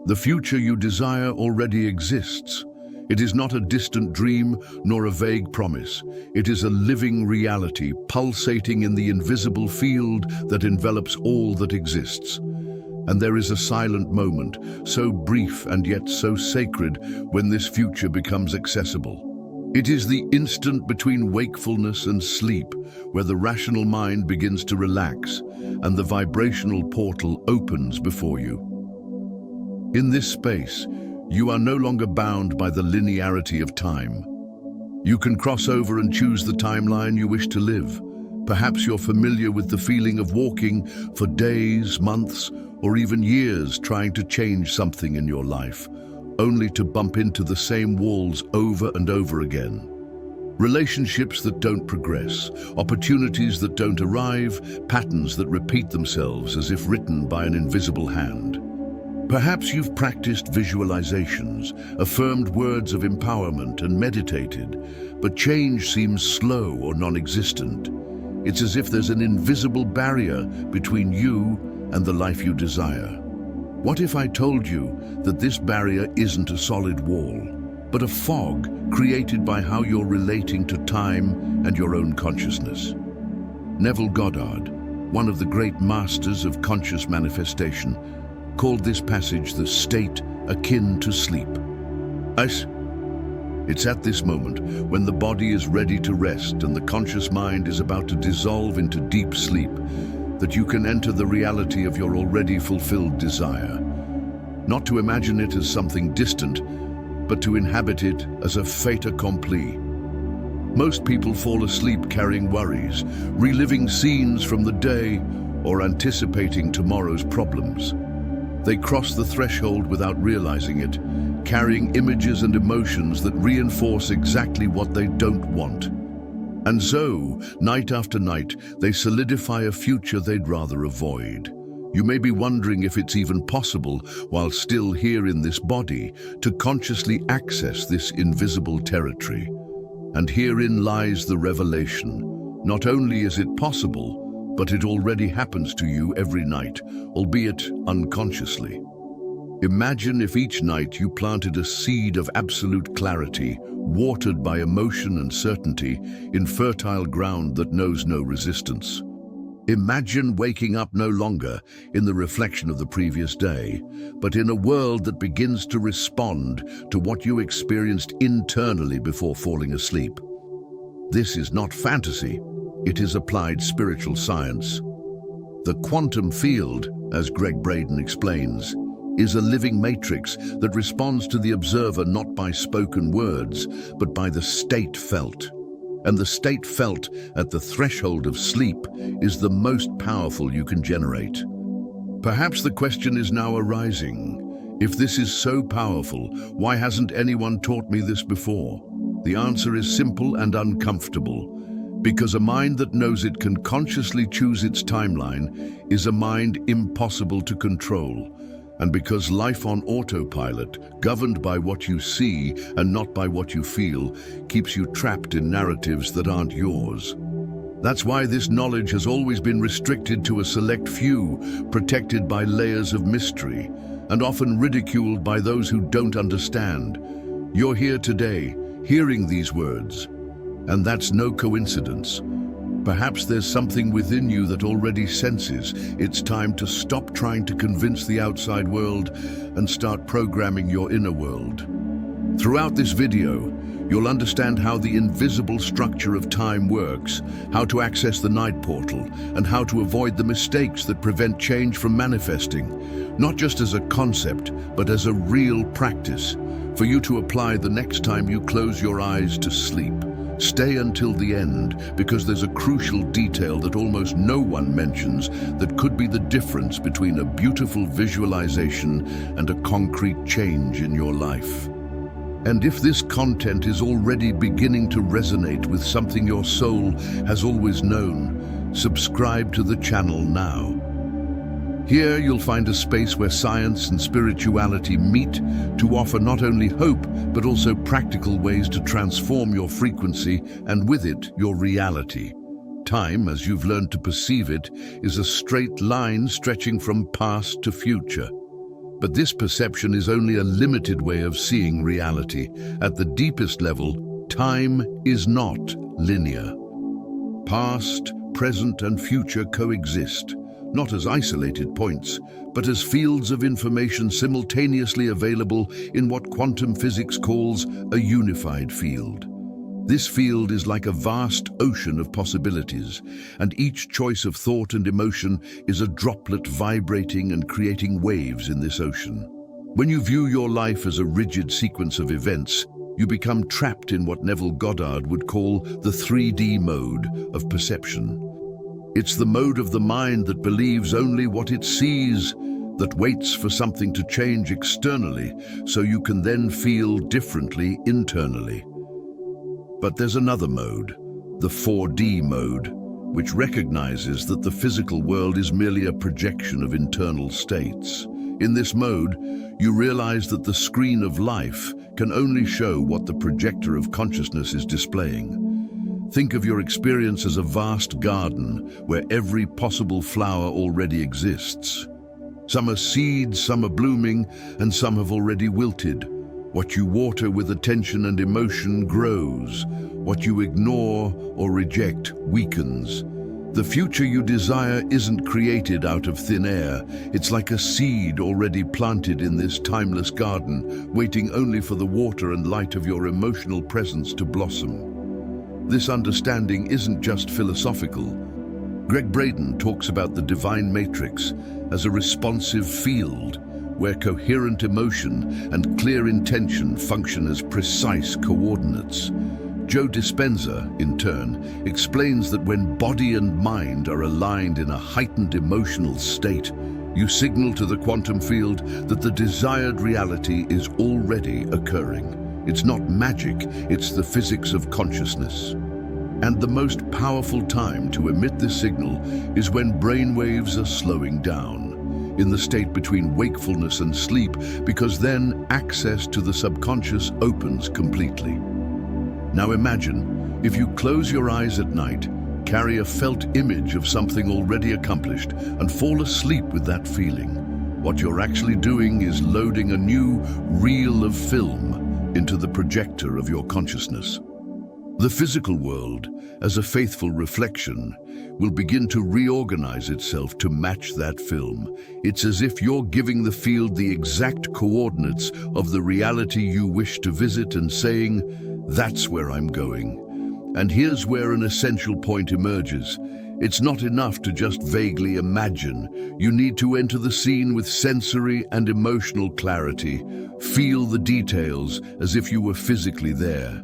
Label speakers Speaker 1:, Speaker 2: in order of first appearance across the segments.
Speaker 1: The future you desire already exists. It is not a distant dream nor a vague promise. It is a living reality pulsating in the invisible field that envelops all that exists. And there is a silent moment, so brief and yet so sacred, when this future becomes accessible. It is the instant between wakefulness and sleep, where the rational mind begins to relax and the vibrational portal opens before you. In this space, you are no longer bound by the linearity of time. You can cross over and choose the timeline you wish to live. Perhaps you're familiar with the feeling of walking for days, months, or even years trying to change something in your life, only to bump into the same walls over and over again. Relationships that don't progress, opportunities that don't arrive, patterns that repeat themselves as if written by an invisible hand. Perhaps you've practiced visualizations, affirmed words of empowerment and meditated, but change seems slow or non-existent. It's as if there's an invisible barrier between you and the life you desire. What if I told you that this barrier isn't a solid wall, but a fog created by how you're relating to time and your own consciousness? Neville Goddard, one of the great masters of conscious manifestation, called this passage the state akin to sleep. It's at this moment, when the body is ready to rest and the conscious mind is about to dissolve into deep sleep, that you can enter the reality of your already fulfilled desire. Not to imagine it as something distant, but to inhabit it as a fait accompli. Most people fall asleep carrying worries, reliving scenes from the day, or anticipating tomorrow's problems. They cross the threshold without realizing it, carrying images and emotions that reinforce exactly what they don't want. And so, night after night, they solidify a future they'd rather avoid. You may be wondering if it's even possible, while still here in this body, to consciously access this invisible territory. And herein lies the revelation. Not only is it possible, but it already happens to you every night, albeit unconsciously. Imagine if each night you planted a seed of absolute clarity, watered by emotion and certainty, in fertile ground that knows no resistance. Imagine waking up no longer in the reflection of the previous day, but in a world that begins to respond to what you experienced internally before falling asleep. This is not fantasy. It is applied spiritual science. The quantum field, as Greg Braden explains, is a living matrix that responds to the observer not by spoken words, but by the state felt. And the state felt at the threshold of sleep is the most powerful you can generate. Perhaps the question is now arising: if this is so powerful, why hasn't anyone taught me this before? The answer is simple and uncomfortable. Because a mind that knows it can consciously choose its timeline is a mind impossible to control. And because life on autopilot, governed by what you see and not by what you feel, keeps you trapped in narratives that aren't yours. That's why this knowledge has always been restricted to a select few, protected by layers of mystery, and often ridiculed by those who don't understand. You're here today, hearing these words. And that's no coincidence. Perhaps there's something within you that already senses it's time to stop trying to convince the outside world and start programming your inner world. Throughout this video, you'll understand how the invisible structure of time works, how to access the night portal, and how to avoid the mistakes that prevent change from manifesting, not just as a concept, but as a real practice, for you to apply the next time you close your eyes to sleep. Stay until the end, because there's a crucial detail that almost no one mentions that could be the difference between a beautiful visualization and a concrete change in your life. And if this content is already beginning to resonate with something your soul has always known, subscribe to the channel now. Here you'll find a space where science and spirituality meet to offer not only hope, but also practical ways to transform your frequency and with it, your reality. Time, as you've learned to perceive it, is a straight line stretching from past to future. But this perception is only a limited way of seeing reality. At the deepest level, time is not linear. Past, present, and future coexist, not as isolated points, but as fields of information simultaneously available in what quantum physics calls a unified field. This field is like a vast ocean of possibilities, and each choice of thought and emotion is a droplet vibrating and creating waves in this ocean. When you view your life as a rigid sequence of events, you become trapped in what Neville Goddard would call the 3D mode of perception. It's the mode of the mind that believes only what it sees, that waits for something to change externally so you can then feel differently internally. But there's another mode, the 4D mode, which recognizes that the physical world is merely a projection of internal states. In this mode, you realize that the screen of life can only show what the projector of consciousness is displaying. Think of your experience as a vast garden where every possible flower already exists. Some are seeds, some are blooming, and some have already wilted. What you water with attention and emotion grows. What you ignore or reject weakens. The future you desire isn't created out of thin air. It's like a seed already planted in this timeless garden, waiting only for the water and light of your emotional presence to blossom. This understanding isn't just philosophical. Greg Braden talks about the divine matrix as a responsive field where coherent emotion and clear intention function as precise coordinates. Joe Dispenza, in turn, explains that when body and mind are aligned in a heightened emotional state, you signal to the quantum field that the desired reality is already occurring. It's not magic, it's the physics of consciousness. And the most powerful time to emit this signal is when brain waves are slowing down, in the state between wakefulness and sleep, because then access to the subconscious opens completely. Now imagine, if you close your eyes at night, carry a felt image of something already accomplished, and fall asleep with that feeling. What you're actually doing is loading a new reel of film into the projector of your consciousness. The physical world, as a faithful reflection, will begin to reorganize itself to match that film. It's as if you're giving the field the exact coordinates of the reality you wish to visit and saying, "That's where I'm going." And here's where an essential point emerges. It's not enough to just vaguely imagine. You need to enter the scene with sensory and emotional clarity. Feel the details as if you were physically there.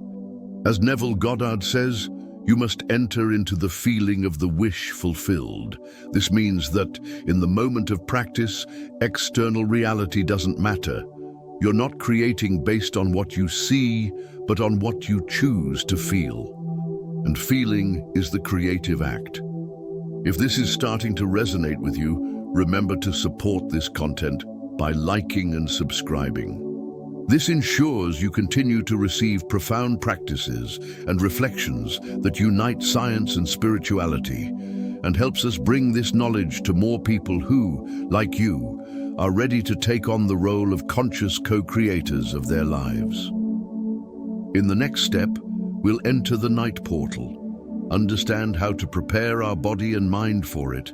Speaker 1: As Neville Goddard says, you must enter into the feeling of the wish fulfilled. This means that, in the moment of practice, external reality doesn't matter. You're not creating based on what you see, but on what you choose to feel. And feeling is the creative act. If this is starting to resonate with you, remember to support this content by liking and subscribing. This ensures you continue to receive profound practices and reflections that unite science and spirituality, and helps us bring this knowledge to more people who, like you, are ready to take on the role of conscious co-creators of their lives. In the next step, we'll enter the night portal, understand how to prepare our body and mind for it,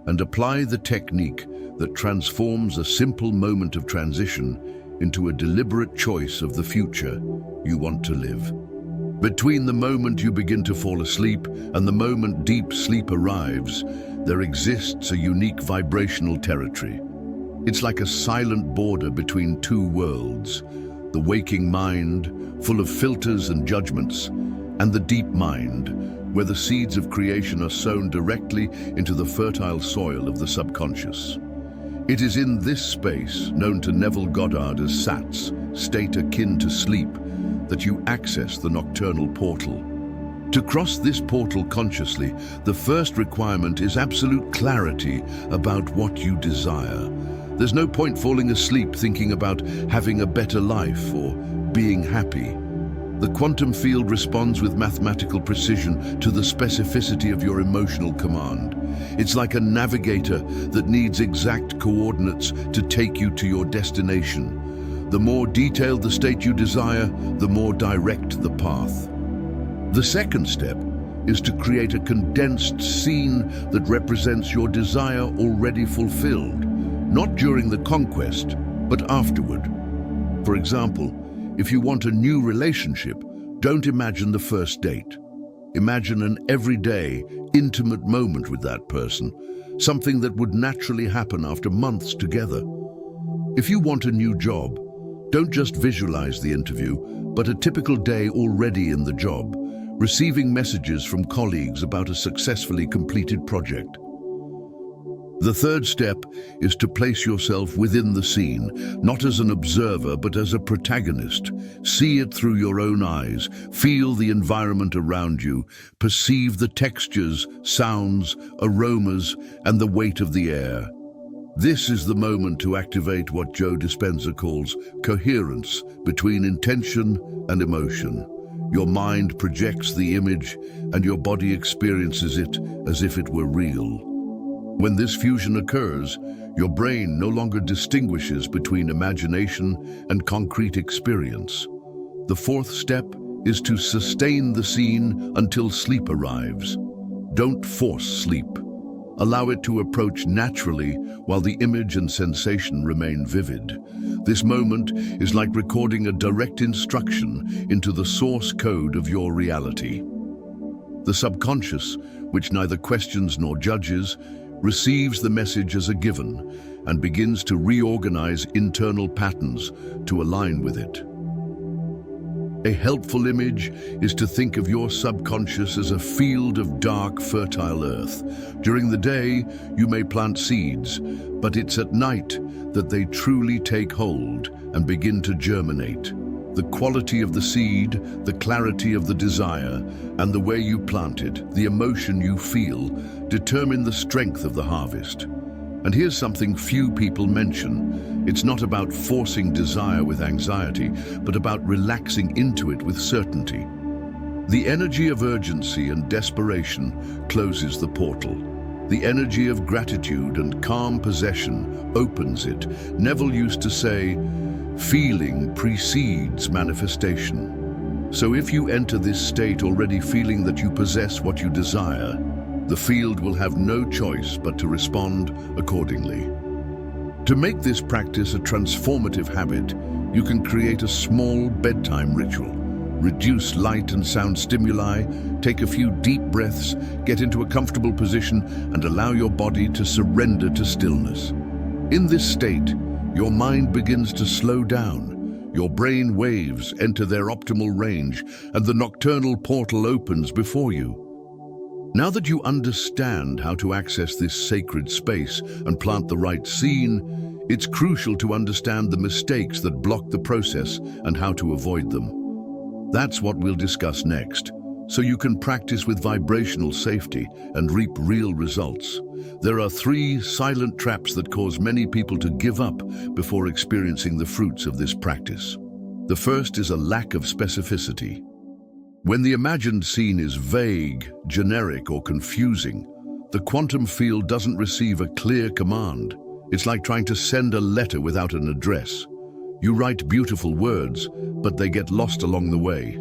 Speaker 1: and apply the technique that transforms a simple moment of transition into a deliberate choice of the future you want to live. Between the moment you begin to fall asleep and the moment deep sleep arrives, there exists a unique vibrational territory. It's like a silent border between two worlds, the waking mind, full of filters and judgments, and the deep mind, where the seeds of creation are sown directly into the fertile soil of the subconscious. It is in this space, known to Neville Goddard as SATS, state akin to sleep, that you access the nocturnal portal. To cross this portal consciously, the first requirement is absolute clarity about what you desire. There's no point falling asleep thinking about having a better life or being happy. The quantum field responds with mathematical precision to the specificity of your emotional command. It's like a navigator that needs exact coordinates to take you to your destination. The more detailed the state you desire, the more direct the path. The second step is to create a condensed scene that represents your desire already fulfilled, not during the conquest, but afterward. For example, if you want a new relationship, don't imagine the first date. Imagine an everyday, intimate moment with that person, something that would naturally happen after months together. If you want a new job, don't just visualize the interview, but a typical day already in the job, receiving messages from colleagues about a successfully completed project. The third step is to place yourself within the scene, not as an observer, but as a protagonist. See it through your own eyes, feel the environment around you, perceive the textures, sounds, aromas, and the weight of the air. This is the moment to activate what Joe Dispenza calls coherence between intention and emotion. Your mind projects the image, and your body experiences it as if it were real. When this fusion occurs, your brain no longer distinguishes between imagination and concrete experience. The fourth step is to sustain the scene until sleep arrives. Don't force sleep. Allow it to approach naturally while the image and sensation remain vivid. This moment is like recording a direct instruction into the source code of your reality. The subconscious, which neither questions nor judges, receives the message as a given and begins to reorganize internal patterns to align with it. A helpful image is to think of your subconscious as a field of dark, fertile earth. During the day, you may plant seeds, but it's at night that they truly take hold and begin to germinate. The quality of the seed, the clarity of the desire, and the way you plant it, the emotion you feel, determine the strength of the harvest. And here's something few people mention. It's not about forcing desire with anxiety, but about relaxing into it with certainty. The energy of urgency and desperation closes the portal. The energy of gratitude and calm possession opens it. Neville used to say, "Feeling precedes manifestation." So if you enter this state already feeling that you possess what you desire, the field will have no choice but to respond accordingly. To make this practice a transformative habit, you can create a small bedtime ritual. Reduce light and sound stimuli, take a few deep breaths, get into a comfortable position, and allow your body to surrender to stillness. In this state, your mind begins to slow down, your brain waves enter their optimal range, and the nocturnal portal opens before you. Now that you understand how to access this sacred space and plant the right scene, it's crucial to understand the mistakes that block the process and how to avoid them. That's what we'll discuss next, so you can practice with vibrational safety and reap real results. There are 3 silent traps that cause many people to give up before experiencing the fruits of this practice. The first is a lack of specificity. When the imagined scene is vague, generic, or confusing, the quantum field doesn't receive a clear command. It's like trying to send a letter without an address. You write beautiful words, but they get lost along the way.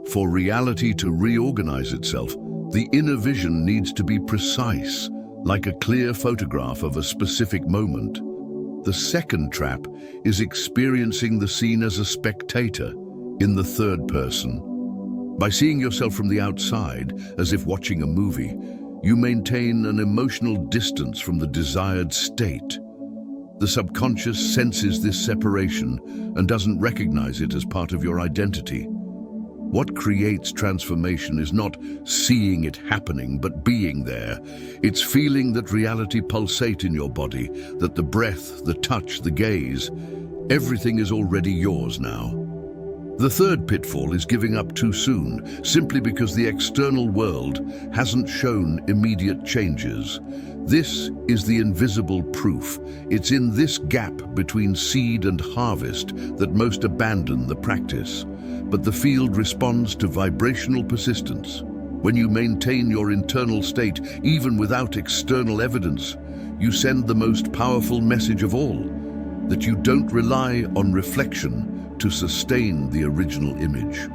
Speaker 1: For reality to reorganize itself, the inner vision needs to be precise, like a clear photograph of a specific moment. The second trap is experiencing the scene as a spectator, in the third person. By seeing yourself from the outside, as if watching a movie, you maintain an emotional distance from the desired state. The subconscious senses this separation and doesn't recognize it as part of your identity. What creates transformation is not seeing it happening, but being there. It's feeling that reality pulsate in your body, that the breath, the touch, the gaze, everything is already yours now. The third pitfall is giving up too soon, simply because the external world hasn't shown immediate changes. This is the invisible proof. It's in this gap between seed and harvest that most abandon the practice. but the field responds to vibrational persistence. When you maintain your internal state, even without external evidence, you send the most powerful message of all, that you don't rely on reflection to sustain the original image.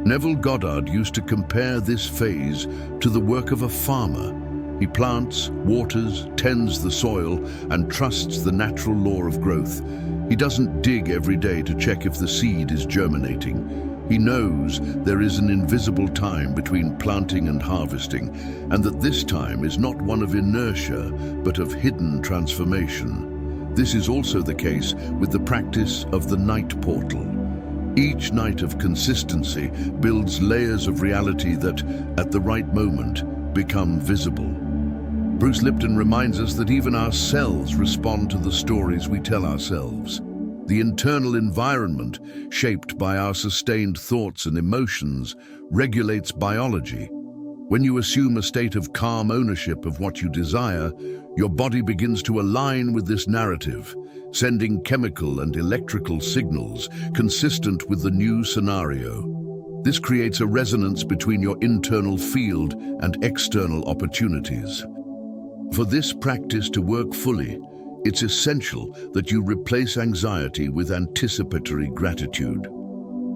Speaker 1: Neville Goddard used to compare this phase to the work of a farmer. He plants, waters, tends the soil, and trusts the natural law of growth. He doesn't dig every day to check if the seed is germinating. He knows there is an invisible time between planting and harvesting, and that this time is not one of inertia, but of hidden transformation. This is also the case with the practice of the night portal. Each night of consistency builds layers of reality that, at the right moment, become visible. Bruce Lipton reminds us that even our cells respond to the stories we tell ourselves. The internal environment, shaped by our sustained thoughts and emotions, regulates biology. When you assume a state of calm ownership of what you desire, your body begins to align with this narrative, sending chemical and electrical signals consistent with the new scenario. This creates a resonance between your internal field and external opportunities. For this practice to work fully, it's essential that you replace anxiety with anticipatory gratitude.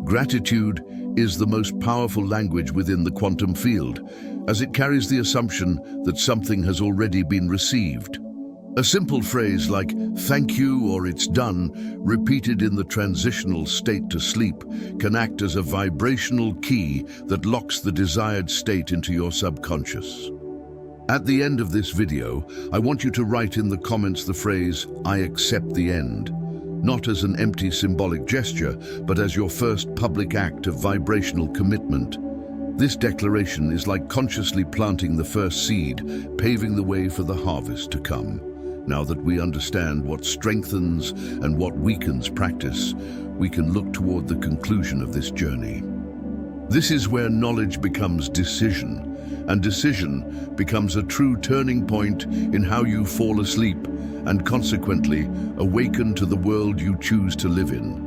Speaker 1: Gratitude is the most powerful language within the quantum field, as it carries the assumption that something has already been received. A simple phrase like "thank you" or "it's done," repeated in the transitional state to sleep, can act as a vibrational key that locks the desired state into your subconscious. At the end of this video, I want you to write in the comments the phrase, "I accept the end," not as an empty symbolic gesture, but as your first public act of vibrational commitment. This declaration is like consciously planting the first seed, paving the way for the harvest to come. Now that we understand what strengthens and what weakens practice, we can look toward the conclusion of this journey. This is where knowledge becomes decision, and decision becomes a true turning point in how you fall asleep and consequently awaken to the world you choose to live in.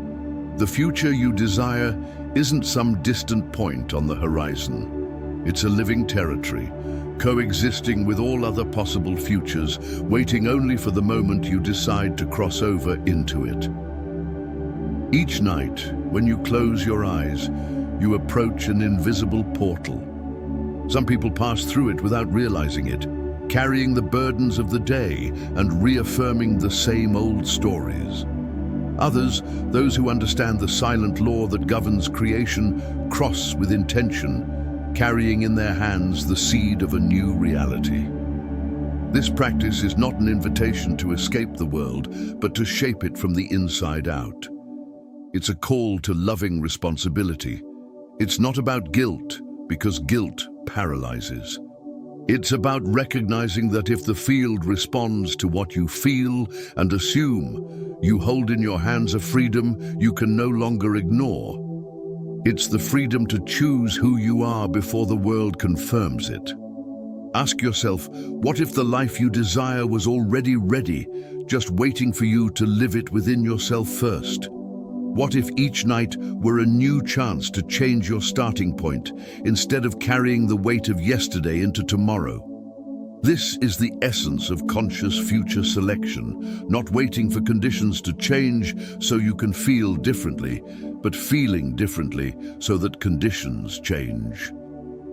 Speaker 1: The future you desire isn't some distant point on the horizon. It's a living territory, coexisting with all other possible futures, waiting only for the moment you decide to cross over into it. Each night, when you close your eyes, you approach an invisible portal. Some people pass through it without realizing it, carrying the burdens of the day and reaffirming the same old stories. Others, those who understand the silent law that governs creation, cross with intention, carrying in their hands the seed of a new reality. This practice is not an invitation to escape the world, but to shape it from the inside out. It's a call to loving responsibility. It's not about guilt, because guilt paralyzes. It's about recognizing that if the field responds to what you feel and assume, you hold in your hands a freedom you can no longer ignore. It's the freedom to choose who you are before the world confirms it. Ask yourself, what if the life you desire was already ready, just waiting for you to live it within yourself first? What if each night were a new chance to change your starting point, instead of carrying the weight of yesterday into tomorrow? This is the essence of conscious future selection, not waiting for conditions to change so you can feel differently, but feeling differently so that conditions change.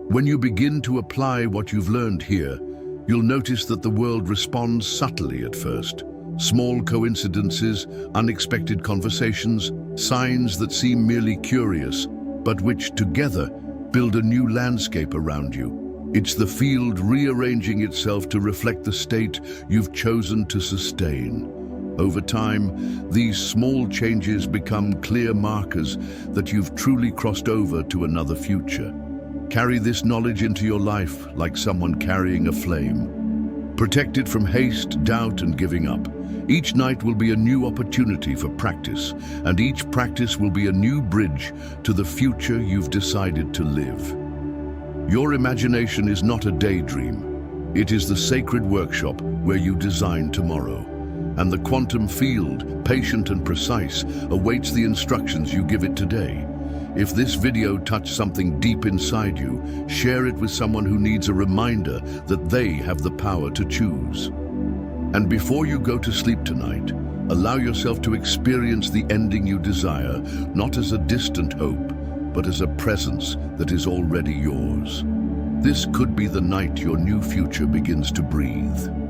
Speaker 1: When you begin to apply what you've learned here, you'll notice that the world responds subtly at first. Small coincidences, unexpected conversations, signs that seem merely curious, but which together build a new landscape around you. It's the field rearranging itself to reflect the state you've chosen to sustain. Over time, these small changes become clear markers that you've truly crossed over to another future. Carry this knowledge into your life like someone carrying a flame. Protected from haste, doubt, and giving up. Each night will be a new opportunity for practice, and each practice will be a new bridge to the future you've decided to live. Your imagination is not a daydream. It is the sacred workshop where you design tomorrow. And the quantum field, patient and precise, awaits the instructions you give it today. If this video touched something deep inside you, share it with someone who needs a reminder that they have the power to choose. And before you go to sleep tonight, allow yourself to experience the ending you desire, not as a distant hope, but as a presence that is already yours. This could be the night your new future begins to breathe.